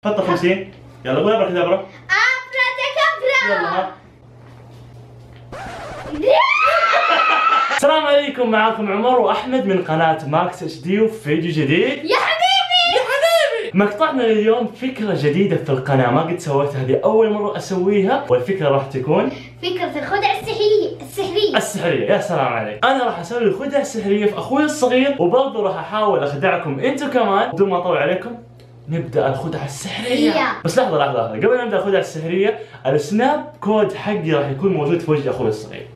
حط 50. يلا قول ابركادابرا. يلا ها. السلام عليكم، معاكم عمر واحمد من قناة ماكس اتش دي وفيديو جديد. يا حبيبي مقطعنا اليوم فكرة جديدة في القناة، ما قد سويتها، هذه أول مرة أسويها، والفكرة راح تكون فكرة الخدعة السحرية. يا سلام عليك. أنا راح أسوي الخدعة السحرية في أخوي الصغير، وبرضه راح أحاول أخدعكم أنتم كمان. بدون ما أطول عليكم نبدأ الخدعة السحرية. بس لحظة قبل ما نبدأ الخدعة السحرية، السناب كود حقي راح يكون موجود في وجه أخوي الصغير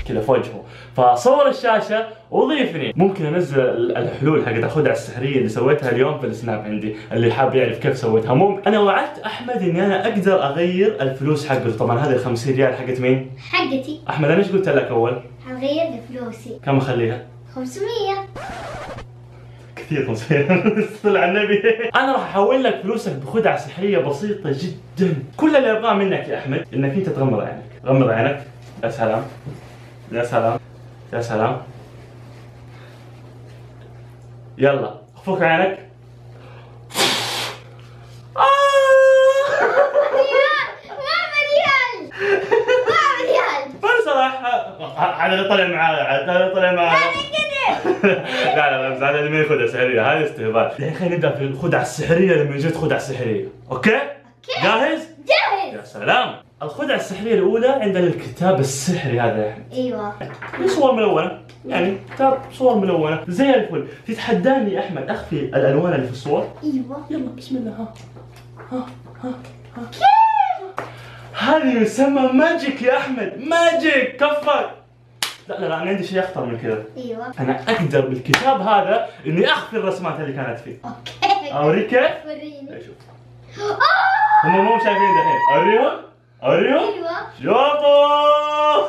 كذا في وجهه، فصور الشاشة وضيفني. ممكن انزل الحلول حقت الخدعة السحرية اللي سويتها اليوم في السناب عندي، اللي حاب يعرف كيف سويتها. ممكن انا وعدت احمد اني انا اقدر اغير الفلوس حقته. طبعا هذه ال 50 ريال حقت مين؟ حقتي. احمد انا ايش قلت لك اول؟ هغير بفلوسي. كم اخليها؟ 500. كثير 500. صل على النبي. انا راح احول لك فلوسك بخدعة سحرية بسيطة جدا. كل اللي ابغاه منك يا احمد انك انت تغمض عينك. غمض عينك. يا سلام يا سلام يا سلام. يلا اخفك عينك. ريال. انا صراحة هذا اللي طلع معايا، هذا اللي طلع معايا. لا بس هذا اللي ما ياخذها سحرية، هذا استهبال. الحين خلينا نبدا في الخدعة السحرية لما جت خدعة سحرية، اوكي؟ جاهز؟ يا سلام. الخدعة السحرية الأولى عندنا الكتاب السحري هذا يا أحمد. ايوه. صور ملونة، يعني كتاب صور ملونة زي الفل. تتحداني يا أحمد أخفي الألوان اللي في الصور؟ ايوه. يلا بسم الله. ها. هذه يسمى ماجيك يا أحمد، ماجيك. كفك. لا انا عندي شيء اخطر من كذا. ايوه. انا اقدر بالكتاب هذا اني اخفي الرسمات اللي كانت فيه. اوكي. اوريك كيف؟ وريني. شوف. هم مو شايفين دحين. اوريهم. ايوه. شوفوا.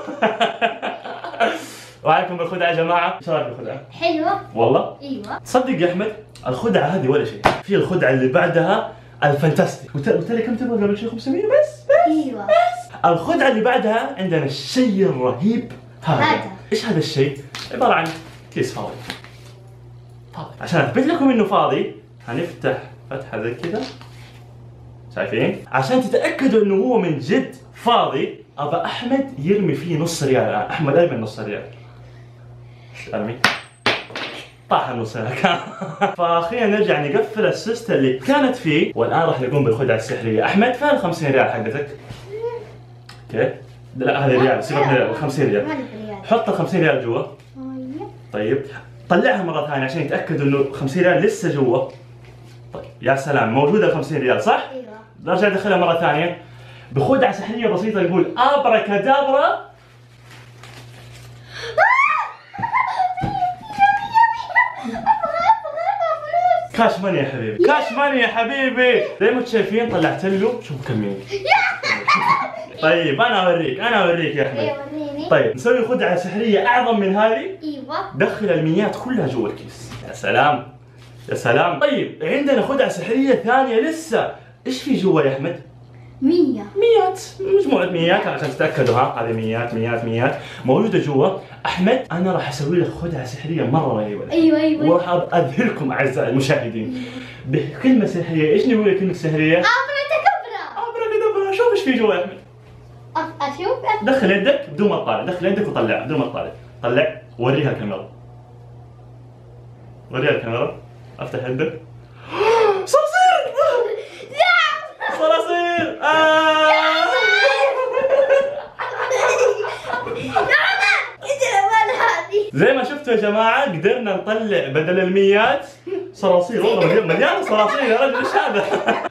وعليكم بالخدعة يا جماعة، ايش رايك بالخدعة؟ حلوة. والله؟ ايوه. تصدق يا احمد الخدعة هذه ولا شيء، في الخدعة اللي بعدها الفانتاستيك. قلت لك كم تبغى قبل شيء؟ 500 بس. ايوه. الخدعة اللي بعدها عندنا الشيء الرهيب هذا. ايش هذا الشيء؟ عبارة عن كيس فاضي. عشان اثبت لكم انه فاضي هنفتح فتحة زي كذا، شايفين؟ عشان تتأكدوا انه هو من جد فاضي، ابى احمد يرمي فيه نص ريال الان. احمد ارمي نص ريال. ارمي. طاح النص ريال. فخلينا نرجع نقفل السيستم اللي كانت فيه، والان راح نقوم بالخدعة السحرية. احمد فين ال 50 ريال حقتك؟ اوكي؟ لا هذه ريال، سيبك من ريال، 50 ريال. حط ال 50 ريال جوا. طيب طلعها مرة ثانية عشان يتأكدوا انه 50 ريال لسه جوا. طيب يا سلام، موجودة ال 50 ريال صح؟ ايوه. نرجع ندخلها مرة ثانية بخدعة سحرية بسيطة، نقول ابركادابرا. كاش ماني يا حبيبي، كاش ماني يا حبيبي. زي ما انتم شايفين طلعت له، شوف كم مين. طيب انا اوريك يا احمد. وريني. طيب نسوي خدعة سحرية اعظم من هذه. ايوه. دخل الميات كلها جوا الكيس. يا سلام يا سلام. طيب عندنا خدعة سحرية ثانية لسه. ايش في جوا يا احمد؟ 100. ميات، مجموعة ميات عشان تتأكدوا. ها هذه ميات موجودة جوا. احمد انا راح اسوي لك خدعة سحرية مرة رهيبة. ايوه. وراح اذهلكم اعزائي المشاهدين بكلمة سحرية. ايش نقول الكلمة السحرية؟ ابركادابرا. شوف ايش في جوا يا احمد. اشوف. دخل يدك بدون ما تطالع، دخل يدك وطلع بدون ما تطالع. طلع وريها الكاميرا. افتح يدك. صراصير. صراصير. زي ما شفتوا يا جماعة قدرنا نطلع بدل الميات صراصير. والله مليانة صراصير يا رجل. ايش هذا؟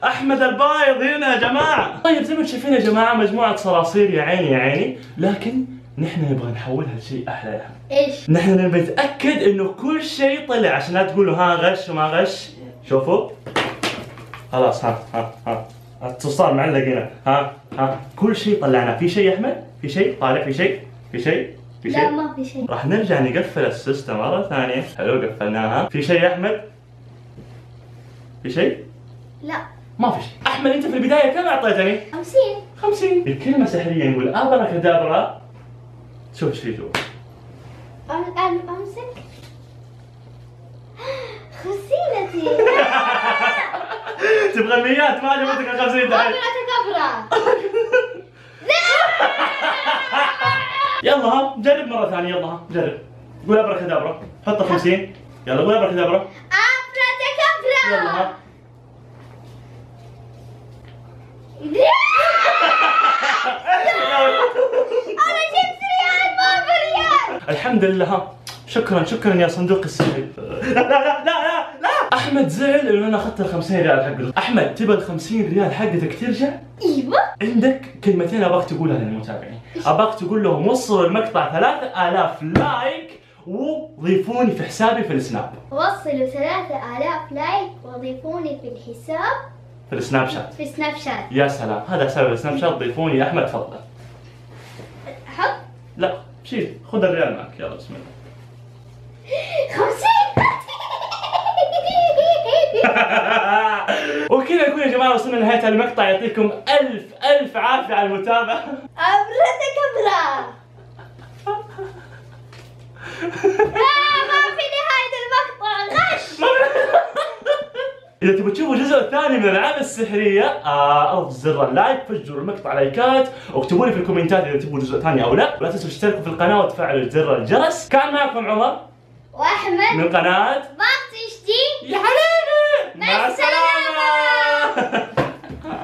احمد البايض هنا يا جماعة. طيب زي ما انتم شايفين يا جماعة مجموعة صراصير، يا عيني لكن نحن نبغى نحولها لشيء احلى يا احمد. ايش؟ نحن نبغى نتأكد انه كل شيء طلع عشان لا تقولوا ها غش وما غش. شوفوا خلاص. ها التصال معلق هنا. ها كل شيء طلعناه. في شيء يا احمد؟ في شيء طالع؟ في شيء؟ لا ما في شيء. راح نرجع نقفل السيستم مرة ثانية. حلو قفلناها. في شيء يا احمد؟ في شيء؟ لا ما في شيء. احمد انت في البداية كم اعطيتني؟ 50. الكلمة سحرية نقول ابركادابرا. شوف ايش في جوا. امسك. خزينتي. تبغى الميات ما عجبتك ال 50 دحين. كبرة. يلا ها جرب مرة ثانية، يلا ها جرب. قول ابركادابرا، حط 50. يلا قول ابركادابرا. أبركادابرا. يلا ها. أنا جبت ريال ما بريال. الحمد لله ها. شكرا شكرا يا صندوق السحر. لا لا لا لا لا. احمد زعل انه انا اخذت ال 50 ريال حقته. احمد تبى ال 50 ريال حقتك ترجع؟ ايوه. عندك كلمتين ابغاك تقولها للمتابعين. ابغاك تقول لهم وصلوا المقطع 3000 لايك وضيفوني في حسابي في السناب. وصلوا 3000 لايك وضيفوني في الحساب في السناب شات. في سناب شات. يا سلام، هذا سبب السناب شات. ضيفوني يا احمد، تفضل. حط. لا شيل، خذ الريال معك. يلا بسم الله. 50. وكذا يكون يا جماعه وصلنا لنهايه المقطع. يعطيكم الف عافيه على المتابعه. أبركادابرا. ما في نهاية المقطع، غش. إذا تبغوا تشوفوا الجزء الثاني من الألعاب السحرية اضغطوا زر اللايك، فجروا المقطع لايكات، واكتبوا لي في الكومنتات إذا تبغوا جزء ثاني أو لا، ولا تنسوا تشتركوا في القناة وتفعلوا زر الجرس. كان معكم عمر وأحمد من قناة بوكس HD. يا حبيبي، مع السلامة.